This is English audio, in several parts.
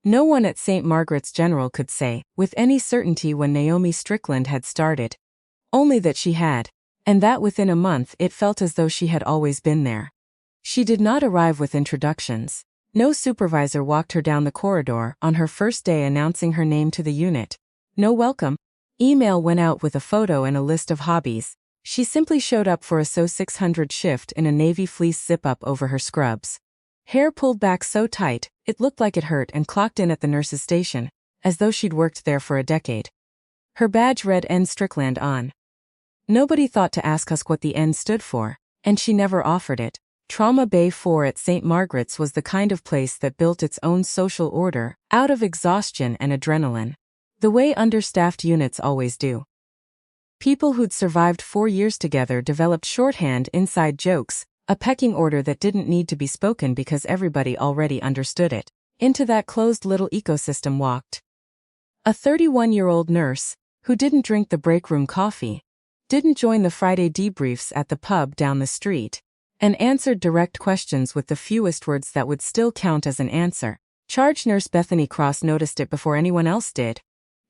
No one at St. Margaret's General could say, with any certainty, when Naomi Strickland had started. Only that she had. And that within a month it felt as though she had always been there. She did not arrive with introductions. No supervisor walked her down the corridor on her first day announcing her name to the unit. No welcome email went out with a photo and a list of hobbies. She simply showed up for a SO 600 shift in a navy fleece zip-up over her scrubs. Hair pulled back so tight, it looked like it hurt, and clocked in at the nurse's station, as though she'd worked there for a decade. Her badge read N Strickland on. Nobody thought to ask us what the N stood for, and she never offered it. Trauma Bay 4 at St. Margaret's was the kind of place that built its own social order, out of exhaustion and adrenaline. The way understaffed units always do. People who'd survived 4 years together developed shorthand inside jokes, a pecking order that didn't need to be spoken because everybody already understood it. Into that closed little ecosystem walked a 31-year-old nurse, who didn't drink the break room coffee, didn't join the Friday debriefs at the pub down the street, and answered direct questions with the fewest words that would still count as an answer. Charge nurse Bethany Cross noticed it before anyone else did.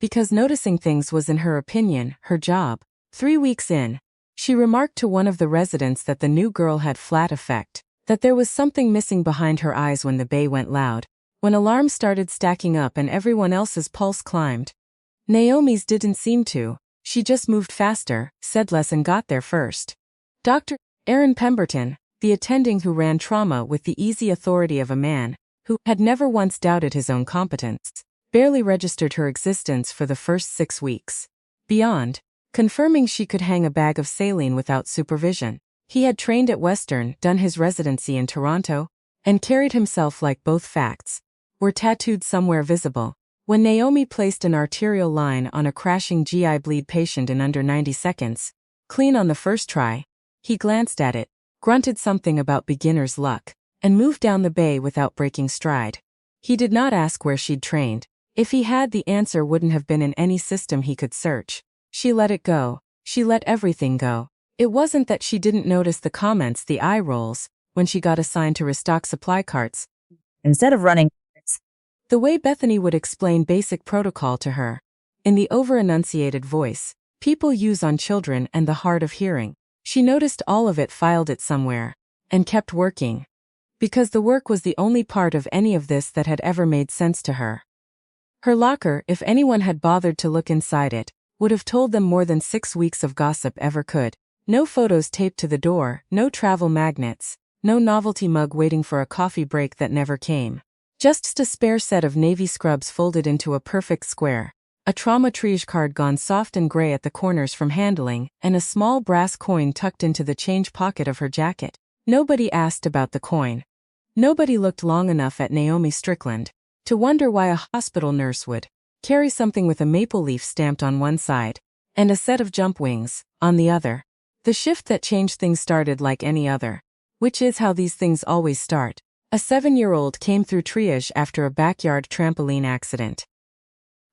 Because noticing things was, in her opinion, her job. 3 weeks in, she remarked to one of the residents that the new girl had flat effect, that there was something missing behind her eyes when the bay went loud, when alarms started stacking up and everyone else's pulse climbed. Naomi's didn't seem to. She just moved faster, said less, and got there first. Dr. Aaron Pemberton, the attending who ran trauma with the easy authority of a man who had never once doubted his own competence, barely registered her existence for the first 6 weeks. Beyond confirming she could hang a bag of saline without supervision, he had trained at Western, done his residency in Toronto, and carried himself like both facts were tattooed somewhere visible. When Naomi placed an arterial line on a crashing GI bleed patient in under 90 seconds, clean on the first try, he glanced at it, grunted something about beginner's luck, and moved down the bay without breaking stride. He did not ask where she'd trained. If he had, the answer wouldn't have been in any system he could search. She let it go. She let everything go. It wasn't that she didn't notice the comments, the eye rolls, when she got assigned to restock supply carts. Instead of running, The way Bethany would explain basic protocol to her, in the over-enunciated voice people use on children and the hard of hearing, she noticed all of it, filed it somewhere, and kept working. Because the work was the only part of any of this that had ever made sense to her. Her locker, if anyone had bothered to look inside it, would have told them more than 6 weeks of gossip ever could. No photos taped to the door, no travel magnets, no novelty mug waiting for a coffee break that never came. Just a spare set of navy scrubs folded into a perfect square, a trauma triage card gone soft and gray at the corners from handling, and a small brass coin tucked into the change pocket of her jacket. Nobody asked about the coin. Nobody looked long enough at Naomi Strickland to wonder why a hospital nurse would carry something with a maple leaf stamped on one side and a set of jump wings on the other. The shift that changed things started like any other, which is how these things always start. A 7-year-old came through triage after a backyard trampoline accident.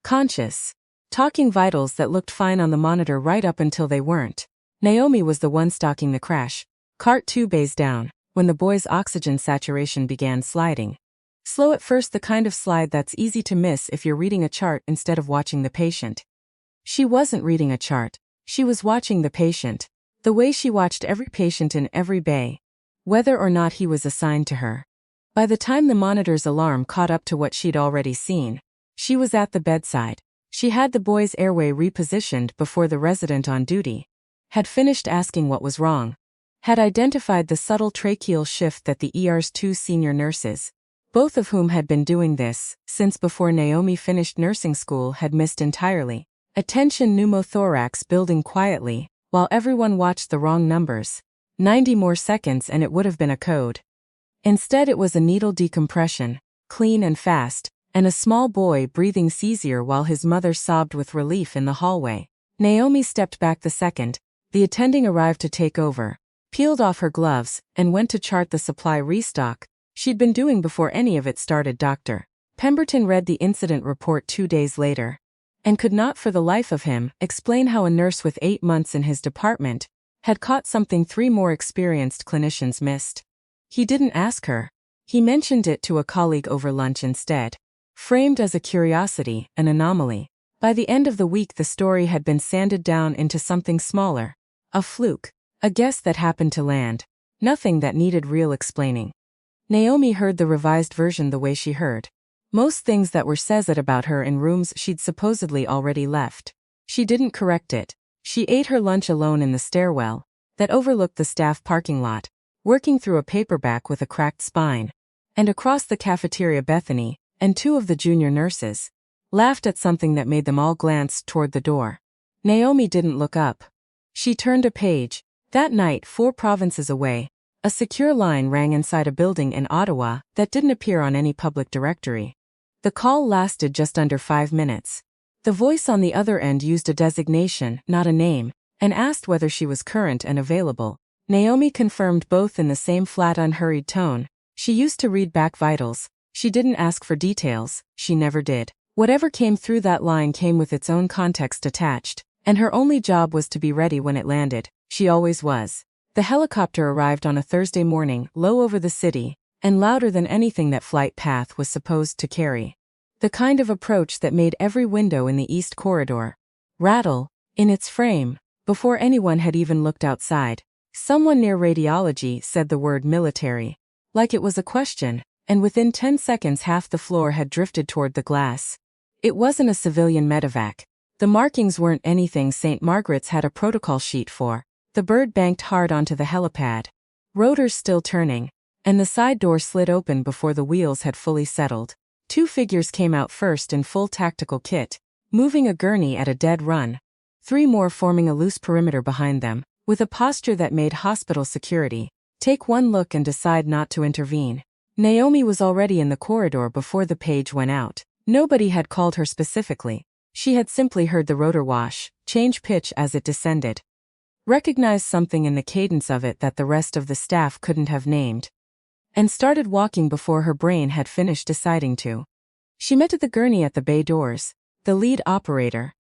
Conscious, talking vitals that looked fine on the monitor right up until they weren't. Naomi was the one stalking the crash. Cart 2 bays down, when the boy's oxygen saturation began sliding. Slow at first, the kind of slide that's easy to miss if you're reading a chart instead of watching the patient. She wasn't reading a chart. She was watching the patient. The way she watched every patient in every bay, whether or not he was assigned to her. By the time the monitor's alarm caught up to what she'd already seen, she was at the bedside. She had the boy's airway repositioned before the resident on duty had finished asking what was wrong, had identified the subtle tracheal shift that the ER's 2 senior nurses, both of whom had been doing this since before Naomi finished nursing school, had missed entirely. Attention, pneumothorax building quietly, while everyone watched the wrong numbers. 90 more seconds and it would have been a code. Instead it was a needle decompression, clean and fast, and a small boy breathing easier while his mother sobbed with relief in the hallway. Naomi stepped back the second the attending arrived to take over, peeled off her gloves, and went to chart the supply restock she'd been doing before any of it started. Dr. Pemberton read the incident report 2 days later, and could not for the life of him explain how a nurse with 8 months in his department had caught something 3 more experienced clinicians missed. He didn't ask her. He mentioned it to a colleague over lunch instead. framed as a curiosity, an anomaly. By the end of the week, the story had been sanded down into something smaller. A fluke. A guess that happened to land. Nothing that needed real explaining. Naomi heard the revised version the way she heard. Most things that were said about her in rooms she'd supposedly already left. She didn't correct it. She ate her lunch alone in the stairwell that overlooked the staff parking lot, working through a paperback with a cracked spine. And across the cafeteria, Bethany and two of the junior nurses laughed at something that made them all glance toward the door. Naomi didn't look up. She turned a page. That night, 4 provinces away, a secure line rang inside a building in Ottawa that didn't appear on any public directory. The call lasted just under 5 minutes. The voice on the other end used a designation, not a name, and asked whether she was current and available. Naomi confirmed both in the same flat, unhurried tone. She used to read back vitals. She didn't ask for details. She never did. Whatever came through that line came with its own context attached, and her only job was to be ready when it landed. She always was. The helicopter arrived on a Thursday morning, low over the city, and louder than anything that flight path was supposed to carry. The kind of approach that made every window in the East Corridor rattle in its frame before anyone had even looked outside. Someone near radiology said the word military, like it was a question, and within 10 seconds half the floor had drifted toward the glass. It wasn't a civilian medevac. The markings weren't anything St. Margaret's had a protocol sheet for. The bird banked hard onto the helipad, rotors still turning, and the side door slid open before the wheels had fully settled. 2 figures came out first in full tactical kit, moving a gurney at a dead run. 3 more forming a loose perimeter behind them, with a posture that made hospital security take one look and decide not to intervene. Naomi was already in the corridor before the page went out. Nobody had called her specifically. She had simply heard the rotor wash change pitch as it descended. Recognized something in the cadence of it that the rest of the staff couldn't have named, and started walking before her brain had finished deciding to. She met at the gurney at the bay doors, the lead operator,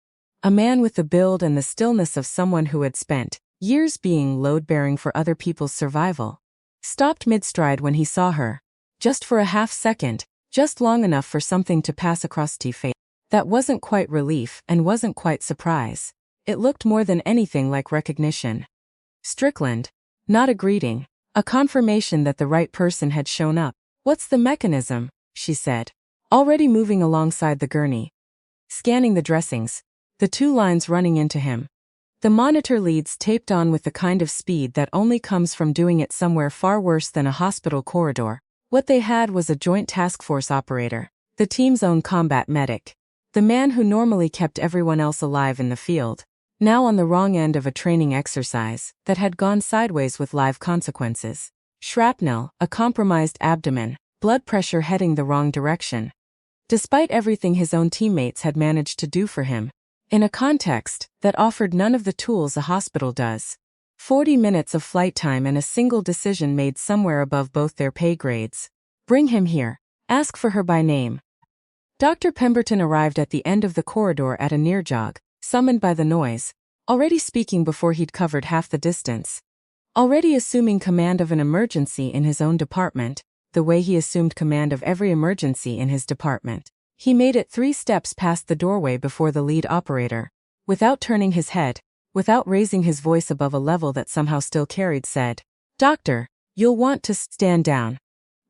a man with the build and the stillness of someone who had spent years being load-bearing for other people's survival. Stopped mid-stride when he saw her, just for a half second, just long enough for something to pass across his face. That wasn't quite relief and wasn't quite surprise. It looked more than anything like recognition. Strickland. Not a greeting. A confirmation that the right person had shown up. "What's the mechanism?" she said, already moving alongside the gurney. Scanning the dressings. The 2 lines running into him. The monitor leads taped on with the kind of speed that only comes from doing it somewhere far worse than a hospital corridor. What they had was a joint task force operator, the team's own combat medic. The man who normally kept everyone else alive in the field, now on the wrong end of a training exercise that had gone sideways with live consequences. Shrapnel, a compromised abdomen, blood pressure heading the wrong direction. Despite everything his own teammates had managed to do for him, in a context that offered none of the tools a hospital does. 40 minutes of flight time and a single decision made somewhere above both their pay grades. Bring him here. Ask for her by name. Dr. Pemberton arrived at the end of the corridor at a near jog, summoned by the noise, already speaking before he'd covered half the distance. Already assuming command of an emergency in his own department, the way he assumed command of every emergency in his department. He made it 3 steps past the doorway before the lead operator. Without turning his head, without raising his voice above a level that somehow still carried, said, "Doctor, you'll want to stand down.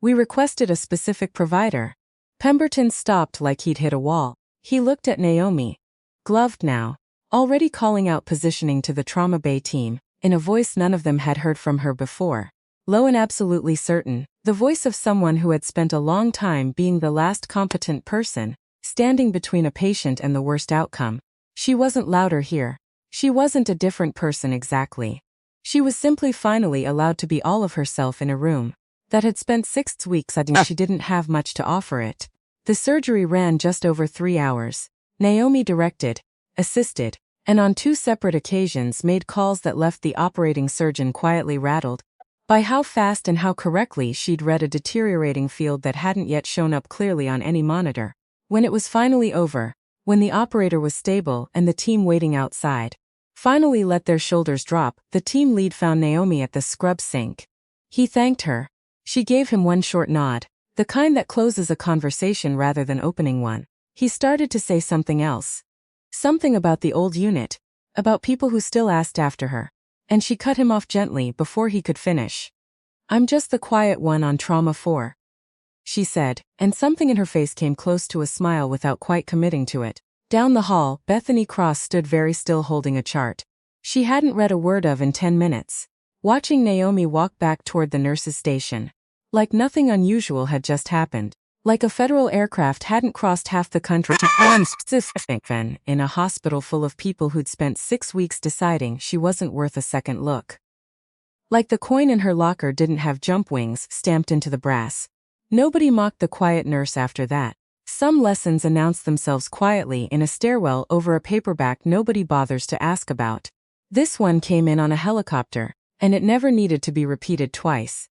We requested a specific provider." Pemberton stopped like he'd hit a wall. He looked at Naomi, gloved now, already calling out positioning to the trauma bay team, in a voice none of them had heard from her before. Low and absolutely certain, the voice of someone who had spent a long time being the last competent person, standing between a patient and the worst outcome. She wasn't louder here. She wasn't a different person exactly. She was simply finally allowed to be all of herself in a room that had spent 6 weeks deciding she didn't have much to offer it. The surgery ran just over 3 hours. Naomi directed, assisted, and on 2 separate occasions made calls that left the operating surgeon quietly rattled by how fast and how correctly she'd read a deteriorating field that hadn't yet shown up clearly on any monitor. When it was finally over, when the operator was stable and the team waiting outside finally let their shoulders drop, the team lead found Naomi at the scrub sink. He thanked her. She gave him one short nod. The kind that closes a conversation rather than opening one. He started to say something else. Something about the old unit. About people who still asked after her. And she cut him off gently before he could finish. "I'm just the quiet one on Trauma 4. She said, and something in her face came close to a smile without quite committing to it. Down the hall, Bethany Cross stood very still holding a chart. She hadn't read a word of in 10 minutes. Watching Naomi walk back toward the nurse's station. Like nothing unusual had just happened. Like a federal aircraft hadn't crossed half the country in a hospital full of people who'd spent 6 weeks deciding she wasn't worth a second look. Like the coin in her locker didn't have jump wings stamped into the brass. Nobody mocked the quiet nurse after that. Some lessons announced themselves quietly in a stairwell over a paperback nobody bothers to ask about. This one came in on a helicopter, and it never needed to be repeated twice.